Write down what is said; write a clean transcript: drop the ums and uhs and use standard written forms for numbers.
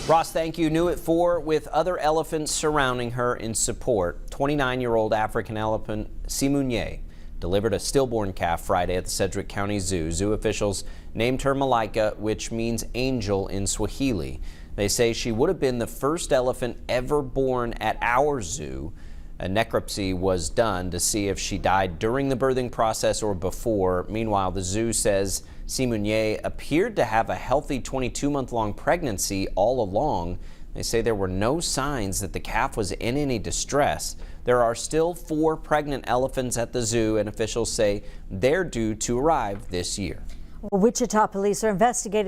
Ross, thank you. New at 4 with other elephants surrounding her in support. 29-year-old African elephant Simunye delivered a stillborn calf Friday at the Sedgwick County Zoo. Zoo officials named her Malaika, which means angel in Swahili. They say she would have been the first elephant ever born at our zoo. A necropsy was done to see if she died during the birthing process or before. Meanwhile, the zoo says Simunye appeared to have a healthy 22-month-long pregnancy all along. They say there were no signs that the calf was in any distress. There are still 4 pregnant elephants at the zoo, and officials say they're due to arrive this year. Wichita police are investigating